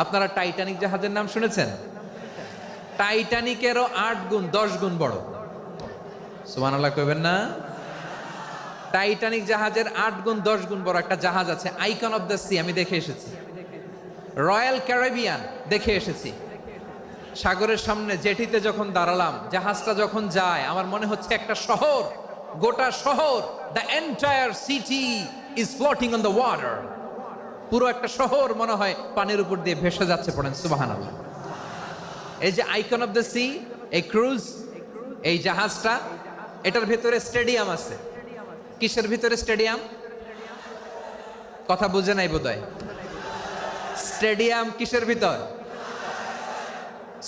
আপনারা টাইটানিক জাহাজের নাম শুনেছেন? টাইটানিকেরও 8 গুণ 10 গুণ বড়। সুবহানাল্লাহ কইবেন না? টাইটানিক জাহাজের 8 গুণ 10 গুণ বড় একটা জাহাজ আছে, আইকন অফ দ্য সি, আমি দেখে এসেছি। রয়্যাল ক্যারিবিয়ান দেখে এসেছি। সাগরের সামনে জেটিতে যখন দাঁড়ালাম, জাহাজটা যখন যায়, আমার মনে হচ্ছে একটা শহর, গোটা শহর, the entire city is floating on the water. পুরো একটা শহর মনে হয় পানির উপর দিয়ে ভেসে যাচ্ছে। পড়েন সুবহানাল্লাহ। এই যে আইকন অফ দ্য সি, এই ক্রুজ, এই জাহাজটা, এটার ভেতরে স্টেডিয়াম আছে। কিসের ভিতরে স্টেডিয়াম? কথা বুঝে নাই বোধহয়। স্টেডিয়াম কিসের ভিতর?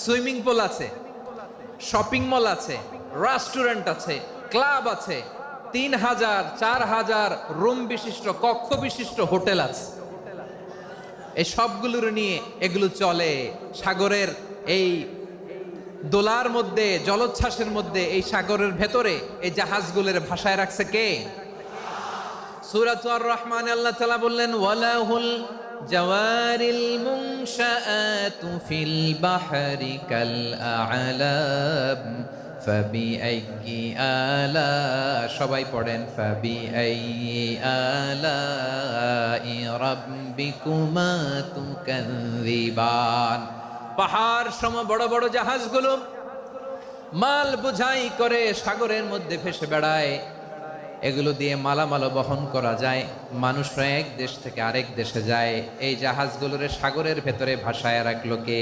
সুইমিং পুল আছে, শপিং মল আছে, রেস্টুরেন্ট আছে, ক্লাব আছে, 3000 4000 রুম বিশিষ্ট, কক্ষ বিশিষ্ট হোটেল আছে। এই সবগুলোর নিয়ে এগুলো চলে সাগরের এই দোলার মধ্যে, জলোচ্ছ্বাসের মধ্যে। এই সাগরের ভেতরে এই জাহাজগুলোর ভাষায় রাখছে কে? সূরা আর রহমানে আল্লাহ তাআলা বললেন, ওয়ালাহুল জাওয়ারিল মুনশাআতু ফিল বাহরি কাল আ'লাম ফাবিআইয়ি আলা, সবাই পড়েন, ফাবিআইয়ি আলাই রাব্বিকুমা তুকাযযিবান। পাহাড় সম বড় বড় জাহাজগুলো মাল বোঝাই করে সাগরের মধ্যে ভেসে বেড়ায়। এগুলো দিয়ে মালামাল বহন করা যায়, মানুষরা এক দেশ থেকে আরেক দেশে যায়। এই জাহাজগুলোরে সাগরের ভেতরে ভাসায় রাখলো কে?